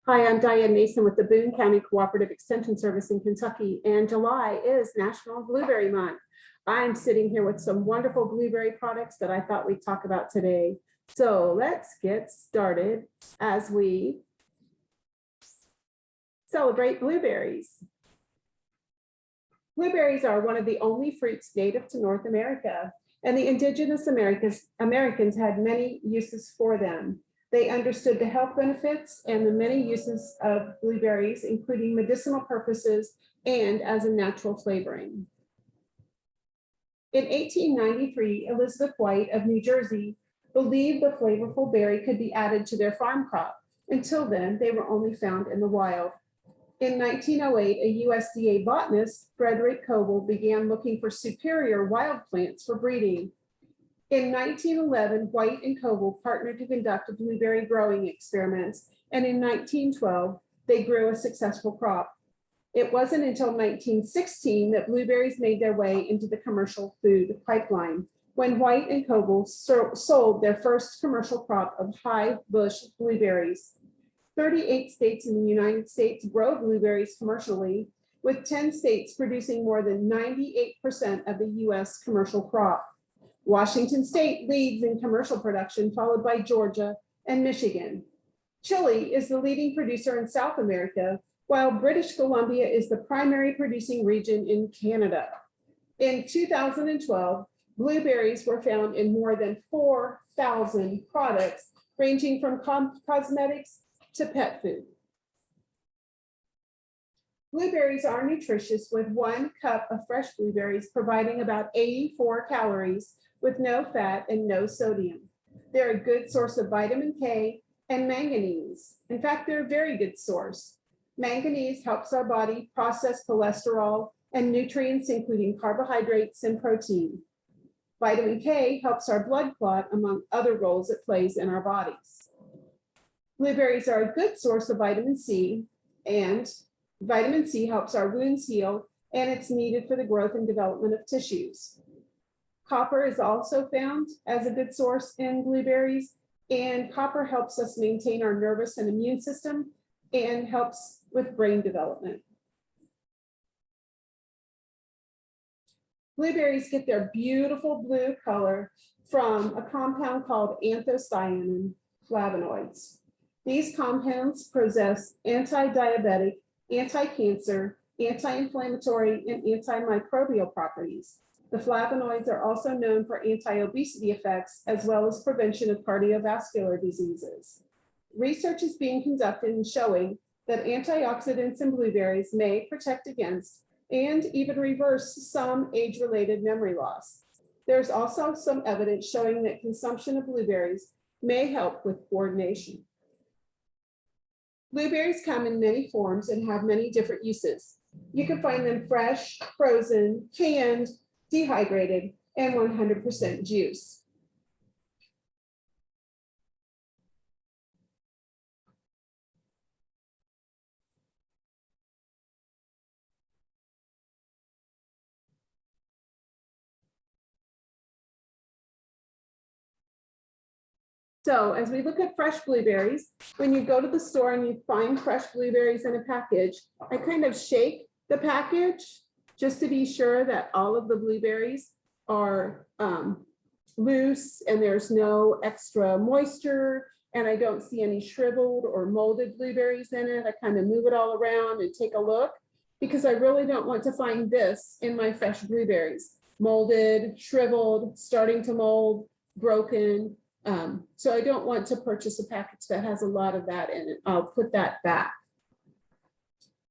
Hi, I'm Diane Mason with the Boone County Cooperative Extension Service in Kentucky, and July is National Blueberry Month. I'm sitting here with some wonderful blueberry products that I thought we'd talk about today. So let's get started as we celebrate blueberries. Blueberries are one of the only fruits native to North America, and the indigenous Americans had many uses for them. They understood the health benefits and the many uses of blueberries, including medicinal purposes and as a natural flavoring. In 1893, Elizabeth White of New Jersey believed the flavorful berry could be added to their farm crop. Until then, they were only found in the wild. In 1908, a USDA botanist, Frederick Coble, began looking for superior wild plants for breeding. In 1911, White and Coble partnered to conduct blueberry growing experiments, and in 1912, they grew a successful crop. It wasn't until 1916 that blueberries made their way into the commercial food pipeline, when White and Coble sold their first commercial crop of high bush blueberries. 38 states in the United States grow blueberries commercially, with 10 states producing more than 98% of the US commercial crop. Washington State leads in commercial production, followed by Georgia and Michigan. Chile is the leading producer in South America, while British Columbia is the primary producing region in Canada. In 2012, blueberries were found in more than 4,000 products, ranging from cosmetics to pet food. Blueberries are nutritious, with 1 cup of fresh blueberries providing about 84 calories with no fat and no sodium. They're a good source of vitamin K and manganese. In fact, they're a very good source. Manganese helps our body process cholesterol and nutrients, including carbohydrates and protein. Vitamin K helps our blood clot, among other roles it plays in our bodies. Blueberries are a good source of vitamin C, and vitamin C helps our wounds heal, and it's needed for the growth and development of tissues. Copper is also found as a good source in blueberries, and copper helps us maintain our nervous and immune system and helps with brain development. Blueberries get their beautiful blue color from a compound called anthocyanin flavonoids. These compounds possess anti-diabetic, anti-cancer, anti-inflammatory, and antimicrobial properties. The flavonoids are also known for anti-obesity effects, as well as prevention of cardiovascular diseases. Research is being conducted and showing that antioxidants in blueberries may protect against and even reverse some age-related memory loss. There's also some evidence showing that consumption of blueberries may help with coordination. Blueberries come in many forms and have many different uses. You can find them fresh, frozen, canned, dehydrated, and 100% juice. So as we look at fresh blueberries, when you go to the store and you find fresh blueberries in a package, I kind of shake the package just to be sure that all of the blueberries are loose and there's no extra moisture, and I don't see any shriveled or molded blueberries in it. I kind of move it all around and take a look, because I really don't want to find this in my fresh blueberries: molded, shriveled, starting to mold, broken. So I don't want to purchase a package that has a lot of that in it. I'll put that back.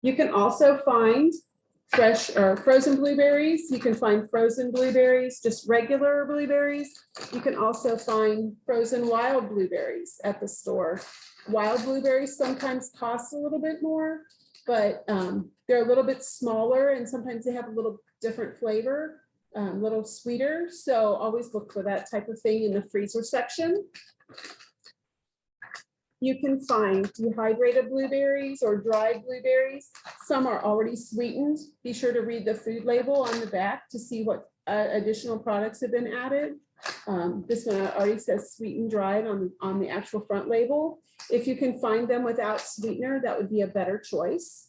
You can also find fresh or frozen blueberries. You can find frozen blueberries, just regular blueberries. You can also find frozen wild blueberries at the store. Wild blueberries sometimes cost a little bit more, but they're a little bit smaller, and sometimes they have a little different flavor. A little sweeter, so always look for that type of thing in the freezer section. You can find dehydrated blueberries or dried blueberries. Some are already sweetened. Be sure to read the food label on the back to see what additional products have been added. This one already says sweetened dried on the actual front label. If you can find them without sweetener, that would be a better choice.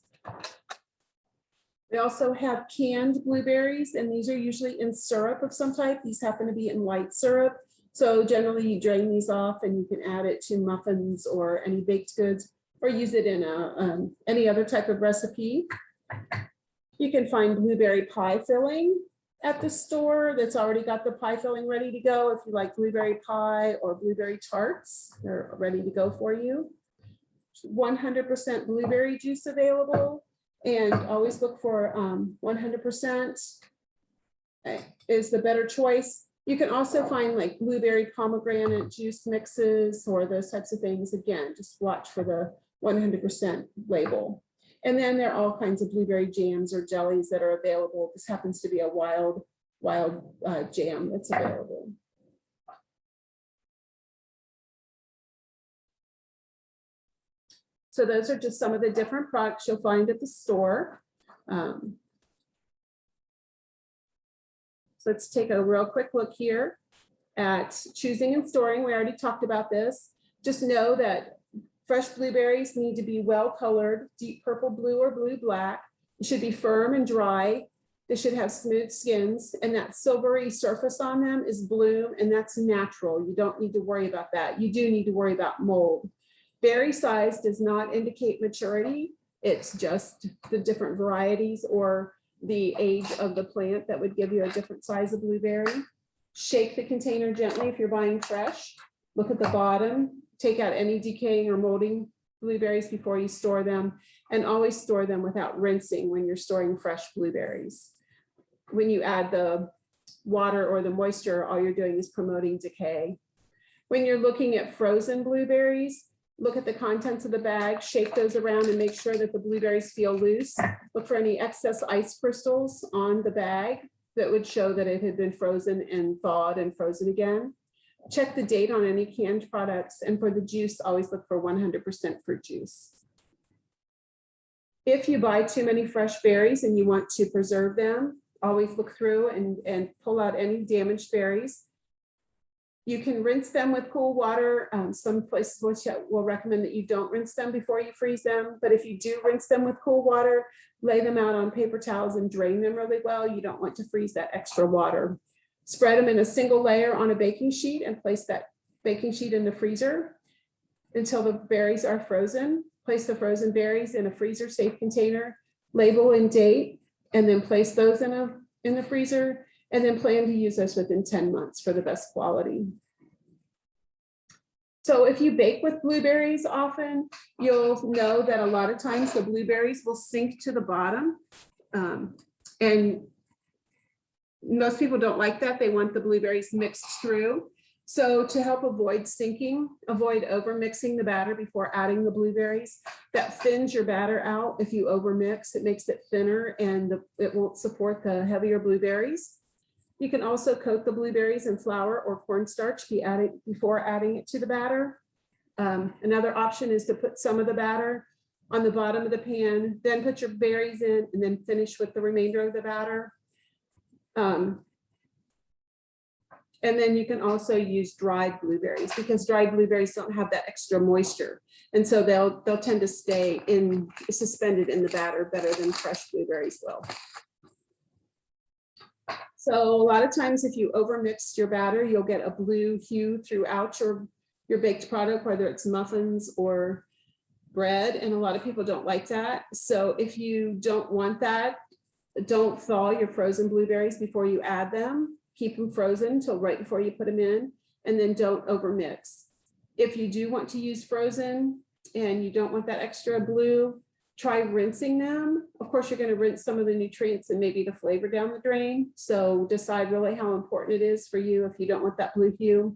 We also have canned blueberries, and these are usually in syrup of some type. These happen to be in light syrup. So generally you drain these off and you can add it to muffins or any baked goods, or use it in any other type of recipe. You can find blueberry pie filling at the store that's already got the pie filling ready to go. If you like blueberry pie or blueberry tarts, they're ready to go for you. 100% blueberry juice available, and always look for 100% is the better choice. You can also find like blueberry pomegranate juice mixes or those types of things. Again, just watch for the 100% label. And then there are all kinds of blueberry jams or jellies that are available. This happens to be a wild jam that's available. So those are just some of the different products you'll find at the store. So let's take a real quick look here at choosing and storing. We already talked about this. Just know that fresh blueberries need to be well colored, deep purple, blue, or blue black. It should be firm and dry. They should have smooth skins, and that silvery surface on them is bloom, and that's natural. You don't need to worry about that. You do need to worry about mold. Berry size does not indicate maturity. It's just the different varieties or the age of the plant that would give you a different size of blueberry. Shake the container gently if you're buying fresh. Look at the bottom. Take out any decaying or molding blueberries before you store them, and always store them without rinsing when you're storing fresh blueberries. When you add the water or the moisture, all you're doing is promoting decay. When you're looking at frozen blueberries, look at the contents of the bag, shake those around and make sure that the blueberries feel loose. Look for any excess ice crystals on the bag that would show that it had been frozen and thawed and frozen again. Check the date on any canned products, and for the juice, always look for 100% fruit juice. If you buy too many fresh berries and you want to preserve them, always look through and pull out any damaged berries. You can rinse them with cool water. Some places will recommend that you don't rinse them before you freeze them, but if you do rinse them with cool water, lay them out on paper towels and drain them really well. You don't want to freeze that extra water. Spread them in a single layer on a baking sheet and place that baking sheet in the freezer until the berries are frozen. Place the frozen berries in a freezer safe container, label and date, and then place those in the freezer, and then plan to use those within 10 months for the best quality. So if you bake with blueberries often, you'll know that a lot of times the blueberries will sink to the bottom, and most people don't like that. They want the blueberries mixed through. So to help avoid sinking, avoid over mixing the batter before adding the blueberries. That thins your batter out. If you over mix, it makes it thinner and it won't support the heavier blueberries. You can also coat the blueberries in flour or cornstarch before adding it to the batter. Another option is to put some of the batter on the bottom of the pan, then put your berries in, and then finish with the remainder of the batter. And then you can also use dried blueberries, because dried blueberries don't have that extra moisture. And so they'll tend to stay suspended in the batter better than fresh blueberries will. So a lot of times if you overmix your batter, you'll get a blue hue throughout your baked product, whether it's muffins or bread. And a lot of people don't like that. So if you don't want that, don't thaw your frozen blueberries before you add them. Keep them frozen until right before you put them in, and then don't overmix. If you do want to use frozen and you don't want that extra blue, try rinsing them. Of course, you're going to rinse some of the nutrients and maybe the flavor down the drain. So decide really how important it is for you if you don't want that blue hue.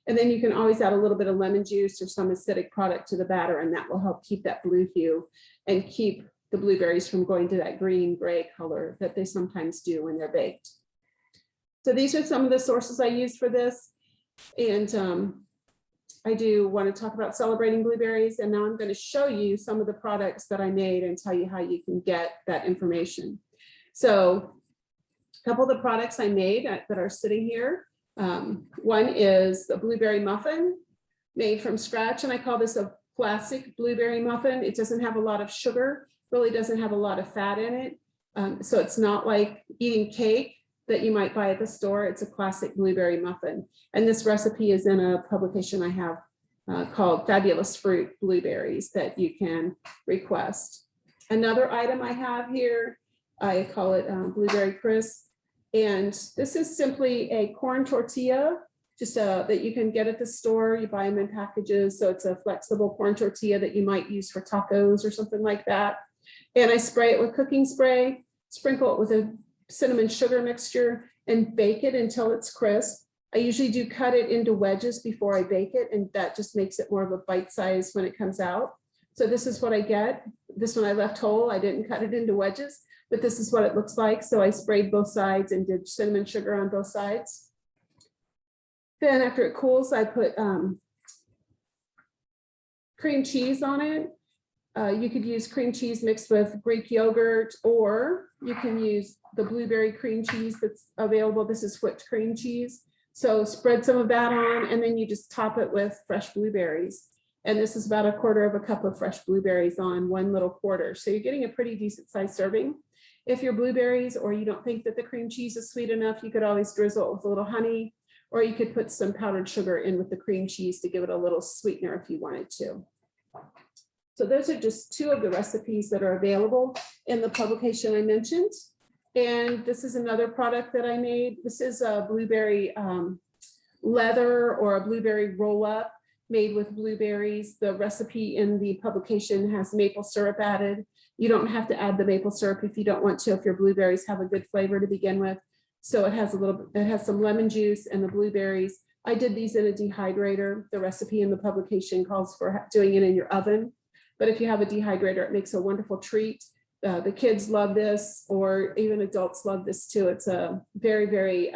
And then you can always add a little bit of lemon juice or some acidic product to the batter, and that will help keep that blue hue and keep the blueberries from going to that green gray color that they sometimes do when they're baked. So these are some of the sources I used for this. And I do want to talk about celebrating blueberries. And now I'm going to show you some of the products that I made and tell you how you can get that information. So a couple of the products I made that are sitting here. One is the blueberry muffin made from scratch, and I call this a classic blueberry muffin. It doesn't have a lot of sugar, really doesn't have a lot of fat in it. So it's not like eating cake that you might buy at the store. It's a classic blueberry muffin. And this recipe is in a publication I have called Fabulous Fruit Blueberries that you can request. Another item I have here, I call it Blueberry Crisp. And this is simply a corn tortilla, just that you can get at the store. You buy them in packages. So it's a flexible corn tortilla that you might use for tacos or something like that. And I spray it with cooking spray, sprinkle it with a cinnamon sugar mixture, and bake it until it's crisp. I usually do cut it into wedges before I bake it, and that just makes it more of a bite size when it comes out. So this is what I get. This one I left whole. I didn't cut it into wedges, but this is what it looks like. So I sprayed both sides and did cinnamon sugar on both sides. Then after it cools, I put cream cheese on it. You could use cream cheese mixed with Greek yogurt, or you can use the blueberry cream cheese that's available. This is whipped cream cheese. So spread some of that on, and then you just top it with fresh blueberries. And this is about 1/4 cup of fresh blueberries on 1 little quarter. So you're getting a pretty decent sized serving. If your blueberries, or you don't think that the cream cheese is sweet enough, you could always drizzle it with a little honey, or you could put some powdered sugar in with the cream cheese to give it a little sweetener if you wanted to. So those are just 2 of the recipes that are available in the publication I mentioned. And this is another product that I made. This is a blueberry leather, or a blueberry roll up made with blueberries. The recipe in the publication has maple syrup added. You don't have to add the maple syrup if you don't want to, if your blueberries have a good flavor to begin with. So it has some lemon juice and the blueberries. I did these in a dehydrator. The recipe in the publication calls for doing it in your oven. But if you have a dehydrator, it makes a wonderful treat. The kids love this, or even adults love this too. It's a very, very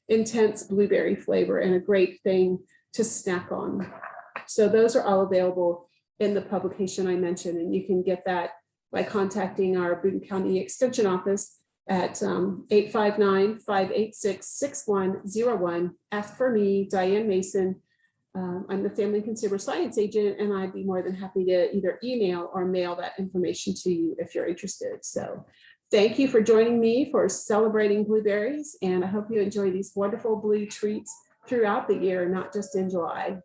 intense blueberry flavor and a great thing to snack on. So those are all available in the publication I mentioned, and you can get that by contacting our Boone County Extension Office at 859-586-6101. Ask for me, Diane Mason. I'm the Family Consumer Science Agent, and I'd be more than happy to either email or mail that information to you if you're interested. So thank you for joining me for celebrating blueberries, and I hope you enjoy these wonderful blue treats throughout the year, not just in July.